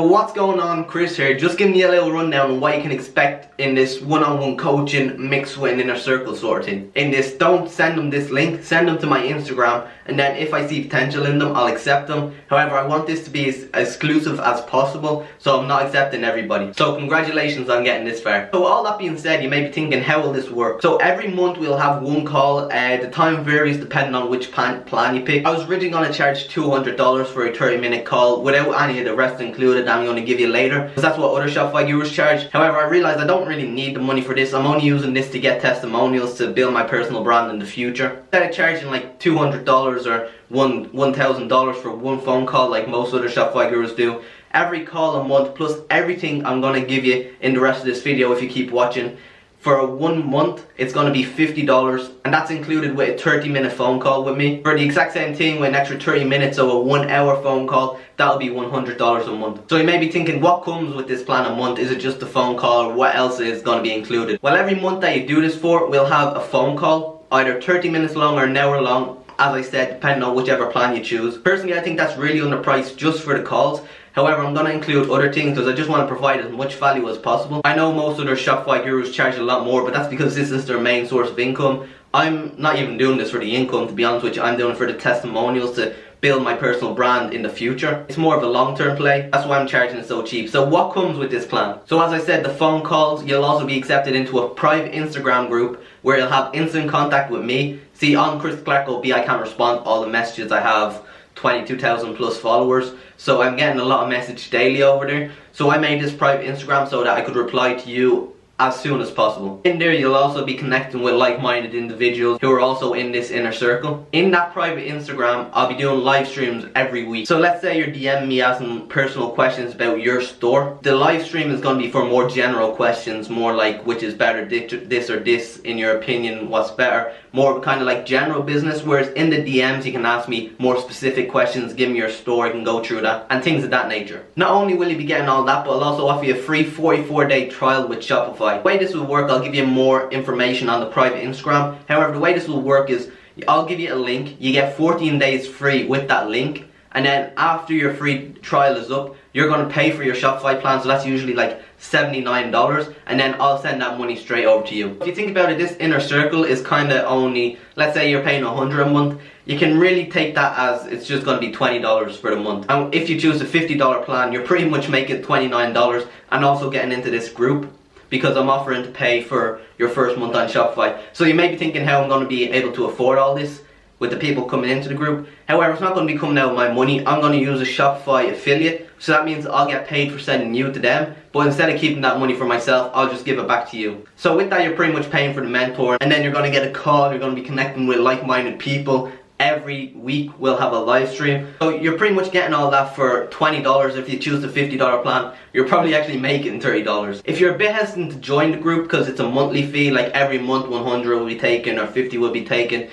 So what's going on? Chris here, just giving you a little rundown on what you can expect in this one-on-one coaching mixed with an inner circle sort of thing. In this, don't send them this link, send them to my Instagram, and then if I see potential in them, I'll accept them. However, I want this to be as exclusive as possible, so I'm not accepting everybody. So congratulations on getting this far. So all that being said, you may be thinking, how will this work? So every month we'll have one call. The time varies depending on which plan you pick. I was originally going to charge $200 for a 30-minute call without any of the rest included. I'm going to give you later, because that's what other Shopify gurus charge. However, I realized I don't really need the money for this. I'm only using this to get testimonials to build my personal brand in the future. Instead of charging like $200 or $1,000 for one phone call like most other Shopify gurus do, every call a month plus everything I'm going to give you in the rest of this video if you keep watching, for 1 month it's going to be $50, and that's included with a 30-minute phone call with me. For the exact same thing with an extra 30 minutes, so a 1 hour phone call, that'll be $100 a month. So you may be thinking, what comes with this plan a month? Is it just a phone call, or what else is going to be included? Well, every month that you do this for, we'll have a phone call, either 30 minutes long or an hour long, as I said, depending on whichever plan you choose. Personally, I think that's really underpriced just for the calls. However, I'm going to include other things because I just want to provide as much value as possible. I know most other Shopify gurus charge a lot more, but that's because this is their main source of income. I'm not even doing this for the income, to be honest with you. I'm doing it for the testimonials to build my personal brand in the future. It's more of a long-term play. That's why I'm charging it so cheap. So what comes with this plan? So as I said, the phone calls, you'll also be accepted into a private Instagram group where you'll have instant contact with me. See, on Chris Clark OB, I can't respond to all the messages. I have 22,000 plus followers, so I'm getting a lot of message daily over there. So I made this private Instagram so that I could reply to you as soon as possible. In there you'll also be connecting with like-minded individuals who are also in this inner circle. In that private Instagram, I'll be doing live streams every week. So let's say you're DMing me asking personal questions about your store. The live stream is going to be for more general questions, more like which is better, this or this, in your opinion, what's better. More kind of like general business, whereas in the DMs you can ask me more specific questions, give me your store, I can go through that, and things of that nature. Not only will you be getting all that, but I'll also offer you a free 44-day trial with Shopify. The way this will work, I'll give you more information on the private Instagram. However, the way this will work is, I'll give you a link, you get 14 days free with that link, and then after your free trial is up, you're going to pay for your Shopify plan, so that's usually like $79, and then I'll send that money straight over to you. If you think about it, this inner circle is kind of only, let's say you're paying $100 a month, you can really take that as it's just going to be $20 for the month. And if you choose a $50 plan, you're pretty much making $29 and also getting into this group, because I'm offering to pay for your first month on Shopify. So you may be thinking how I'm going to be able to afford all this with the people coming into the group. However, it's not going to be coming out of my money. I'm going to use a Shopify affiliate, so that means I'll get paid for sending you to them, but instead of keeping that money for myself, I'll just give it back to you. So with that, you're pretty much paying for the mentor, and then you're going to get a call, you're going to be connecting with like-minded people. Every week we'll have a live stream. So you're pretty much getting all that for $20. If you choose the $50 plan, you're probably actually making $30. If you're a bit hesitant to join the group because it's a monthly fee, like every month 100 will be taken or 50 will be taken,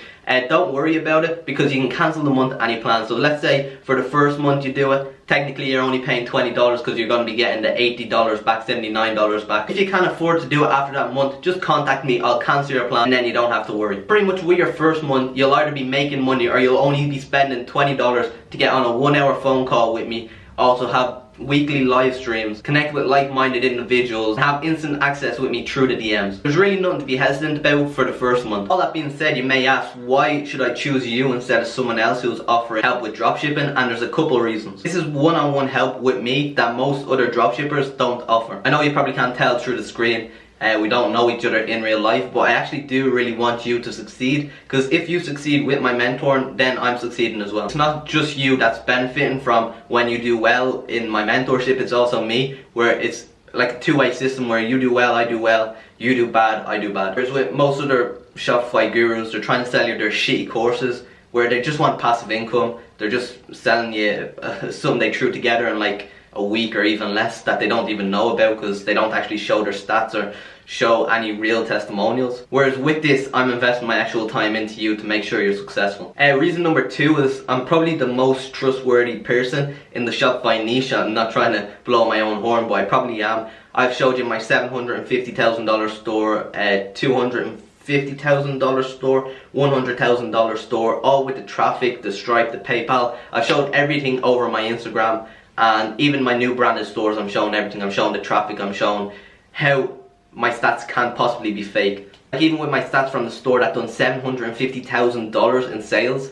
don't worry about it, because you can cancel the month any plan. So let's say for the first month you do it, technically you're only paying $20 because you're going to be getting the $80 back, $79 back. If you can't afford to do it after that month, just contact me, I'll cancel your plan, and then you don't have to worry. Pretty much with your first month, you'll either be making money or you'll only be spending $20 to get on a 1 hour phone call with me, also have weekly live streams, connect with like-minded individuals, have instant access with me through the DMs. There's really nothing to be hesitant about for the first month. All that being said, you may ask, why should I choose you instead of someone else who's offering help with dropshipping? And there's a couple of reasons. This is one-on-one help with me that most other dropshippers don't offer. I know you probably can't tell through the screen, we don't know each other in real life, but I actually do really want you to succeed, because if you succeed with my mentor, then I'm succeeding as well. It's not just you that's benefiting from when you do well in my mentorship, it's also me, where it's like a two-way system where you do well, I do well, you do bad, I do bad. Whereas with most other Shopify gurus, they're trying to sell you their shitty courses where they just want passive income. They're just selling you something they threw together in like a week or even less that they don't even know about, because they don't actually show their stats or show any real testimonials. Whereas with this, I'm investing my actual time into you to make sure you're successful. Reason number 2 is I'm probably the most trustworthy person in the Shopify niche. I'm not trying to blow my own horn, but I probably am. I've showed you my $750,000 store, $250,000 store, $100,000 store, all with the traffic, the Stripe, the PayPal. I've showed everything over my Instagram, and even my new branded stores, I'm showing everything. I'm showing the traffic, I'm showing how my stats can't possibly be fake. Like even with my stats from the store that done $750,000 in sales,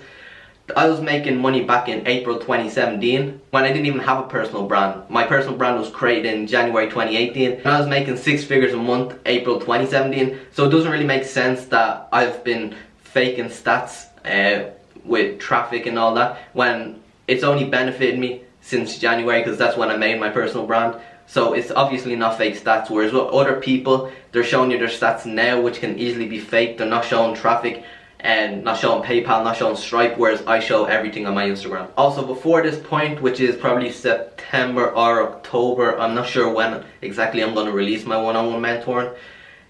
I was making money back in April 2017 when I didn't even have a personal brand. My personal brand was created in January 2018 and I was making 6 figures a month April 2017. So it doesn't really make sense that I've been faking stats with traffic and all that when it's only benefited me since January, because that's when I made my personal brand. So it's obviously not fake stats, whereas with other people, they're showing you their stats now, which can easily be fake. They're not showing traffic and not showing PayPal, not showing Stripe, whereas I show everything on my Instagram. Also, before this point, which is probably September or October, I'm not sure when exactly I'm going to release my one-on-one mentoring,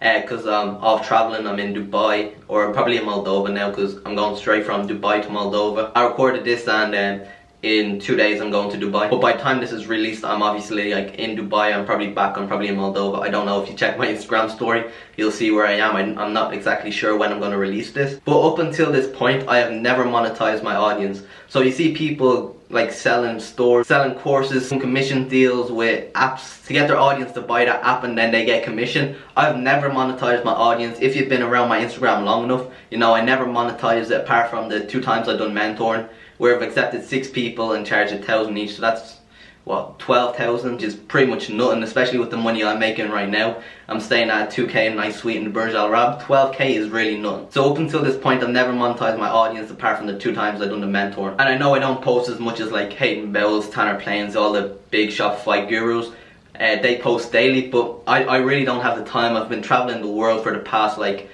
because I'm off traveling. I'm in Dubai, or probably in Moldova now, because I'm going straight from Dubai to Moldova. I recorded this and in 2 days I'm going to Dubai, but by the time this is released I'm obviously like in Dubai. I'm probably back, I'm probably in Moldova. I don't know. If you check my Instagram story you'll see where I am. I'm not exactly sure when I'm going to release this, but up until this point I have never monetized my audience. So you see people like selling stores, selling courses, some commission deals with apps to get their audience to buy that app and then they get commission. I've never monetized my audience. If you've been around my Instagram long enough, you know I never monetized it apart from the 2 times I've done mentoring, where I've accepted 6 people and charged $1,000 each. So that's what, 12,000, which is pretty much nothing, especially with the money I'm making right now. I'm staying at 2K in a nice suite in the Burj Al Arab. 12K is really nothing. So up until this point I've never monetized my audience apart from the 2 times I've done the mentor. And I know I don't post as much as like Hayden Bells, Tanner Plains, all the big Shopify gurus. They post daily, but I really don't have the time. I've been traveling the world for the past like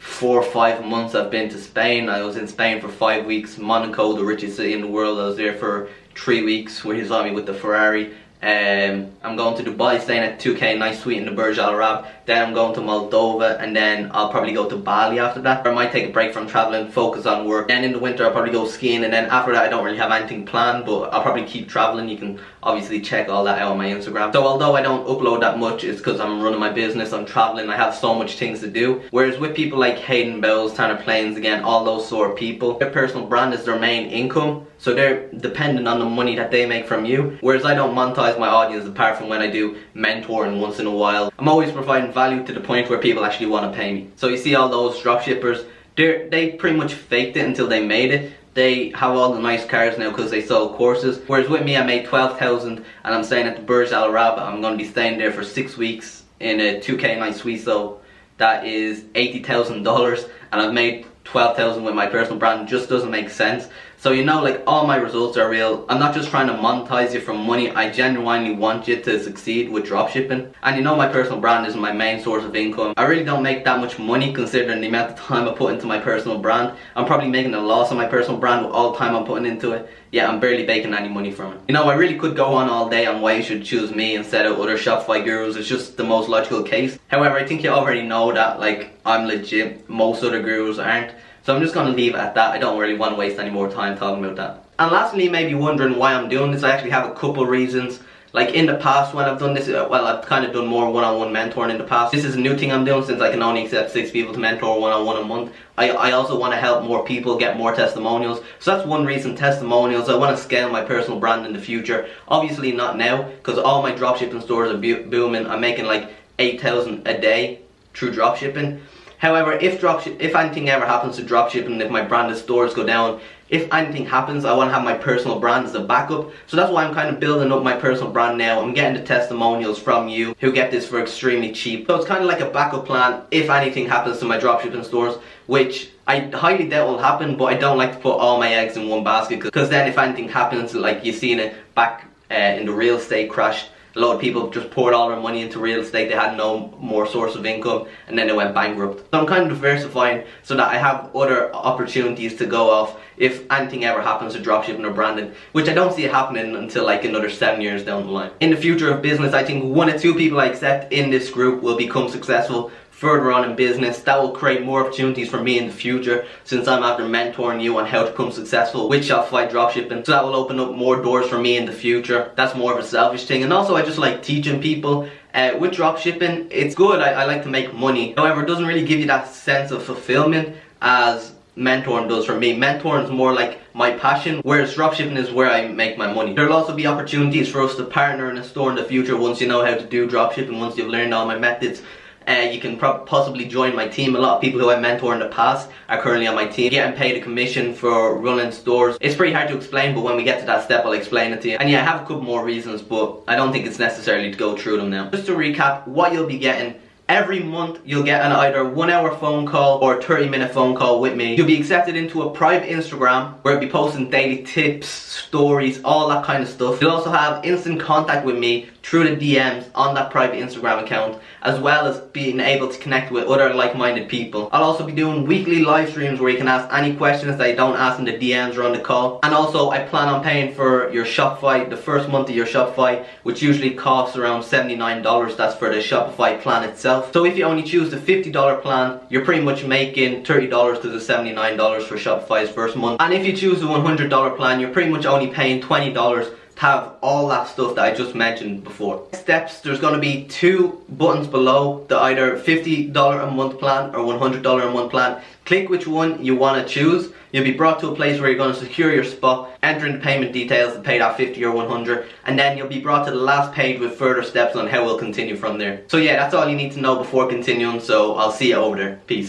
4 or 5 months. I've been to Spain. I was in Spain for 5 weeks. Monaco, the richest city in the world. I was there for 3 weeks where he saw me with the Ferrari. I'm going to Dubai, staying at 2K nice suite in the Burj Al Arab. Then I'm going to Moldova, and then I'll probably go to Bali after that. Or I might take a break from traveling, focus on work. Then in the winter I'll probably go skiing, and then after that I don't really have anything planned, but I'll probably keep traveling. You can obviously check all that out on my Instagram. So although I don't upload that much, it's because I'm running my business, I'm traveling, I have so much things to do. Whereas with people like Hayden Bells, Tanner Plains, again, all those sort of people, their personal brand is their main income. So they're dependent on the money that they make from you. Whereas I don't monetize my audience apart from when I do mentoring once in a while. I'm always providing value to the point where people actually want to pay me. So you see all those dropshippers, they pretty much faked it until they made it. They have all the nice cars now because they sold courses. Whereas with me I made 12,000 and I'm staying at the Burj Al Arab. I'm going to be staying there for 6 weeks in a 2K nice suite. So that is $80,000 and I've made 12,000 with my personal brand. It just doesn't make sense. So you know, like, all my results are real. I'm not just trying to monetize you for money. I genuinely want you to succeed with dropshipping. And you know, my personal brand is my main source of income. I really don't make that much money considering the amount of time I put into my personal brand. I'm probably making a loss on my personal brand with all the time I'm putting into it. Yeah, I'm barely making any money from it. You know, I really could go on all day on why you should choose me instead of other Shopify gurus. It's just the most logical case. However, I think you already know that, like, I'm legit. Most other gurus aren't. So I'm just going to leave it at that. I don't really want to waste any more time talking about that. And lastly, you may be wondering why I'm doing this. I actually have a couple reasons. Like in the past when I've done this, well, I've kind of done more one-on-one mentoring in the past. This is a new thing I'm doing since I can only accept 6 people to mentor one-on-one a month. I also want to help more people get more testimonials. So that's one reason, testimonials. I want to scale my personal brand in the future. Obviously not now, because all my dropshipping stores are booming. I'm making like 8,000 a day through dropshipping. However, if anything ever happens to dropshipping, if my branded stores go down, if anything happens, I want to have my personal brand as a backup. So that's why I'm kind of building up my personal brand now. I'm getting the testimonials from you who get this for extremely cheap. So it's kind of like a backup plan if anything happens to my dropshipping stores, which I highly doubt will happen, but I don't like to put all my eggs in one basket, because then if anything happens, like you seen it back in the real estate crash, a lot of people just poured all their money into real estate. They had no more source of income and then they went bankrupt. So I'm kind of diversifying so that I have other opportunities to go off if anything ever happens to dropshipping or branding, which I don't see it happening until like another 7 years down the line. In the future of business, I think 1 or 2 people I accept in this group will become successful further on in business. That will create more opportunities for me in the future, since I'm after mentoring you on how to become successful with Shopify dropshipping. So that will open up more doors for me in the future. That's more of a selfish thing. And also I just like teaching people. With dropshipping, it's good. I like to make money. However, it doesn't really give you that sense of fulfillment as mentoring does for me. Mentoring is more like my passion, whereas dropshipping is where I make my money. There'll also be opportunities for us to partner in a store in the future once you know how to do dropshipping, once you've learned all my methods. You can possibly join my team. A lot of people who I mentored in the past are currently on my team, getting paid a commission for running stores. It's pretty hard to explain, but when we get to that step I'll explain it to you. And yeah, I have a couple more reasons, but I don't think it's necessarily to go through them now. Just to recap what you'll be getting: every month you'll get an either 1 hour phone call or a 30-minute phone call with me. You'll be accepted into a private Instagram where I'll be posting daily tips, stories, all that kind of stuff. You'll also have instant contact with me through the DMs on that private Instagram account, as well as being able to connect with other like-minded people. I'll also be doing weekly live streams where you can ask any questions that you don't ask in the DMs or on the call. And also I plan on paying for your Shopify, the first month of your Shopify, which usually costs around $79. That's for the Shopify plan itself. So if you only choose the $50 plan, you're pretty much making $30 to the $79 for Shopify's first month. And if you choose the $100 plan, you're pretty much only paying $20 to have all that stuff that I just mentioned before. Steps: there's going to be 2 buttons below, the either $50 a month plan or $100 a month plan. Click which one you want to choose. You'll be brought to a place where you're going to secure your spot, enter in the payment details to pay that 50 or 100, and then you'll be brought to the last page with further steps on how we'll continue from there. So yeah, that's all you need to know before continuing, so I'll see you over there. Peace.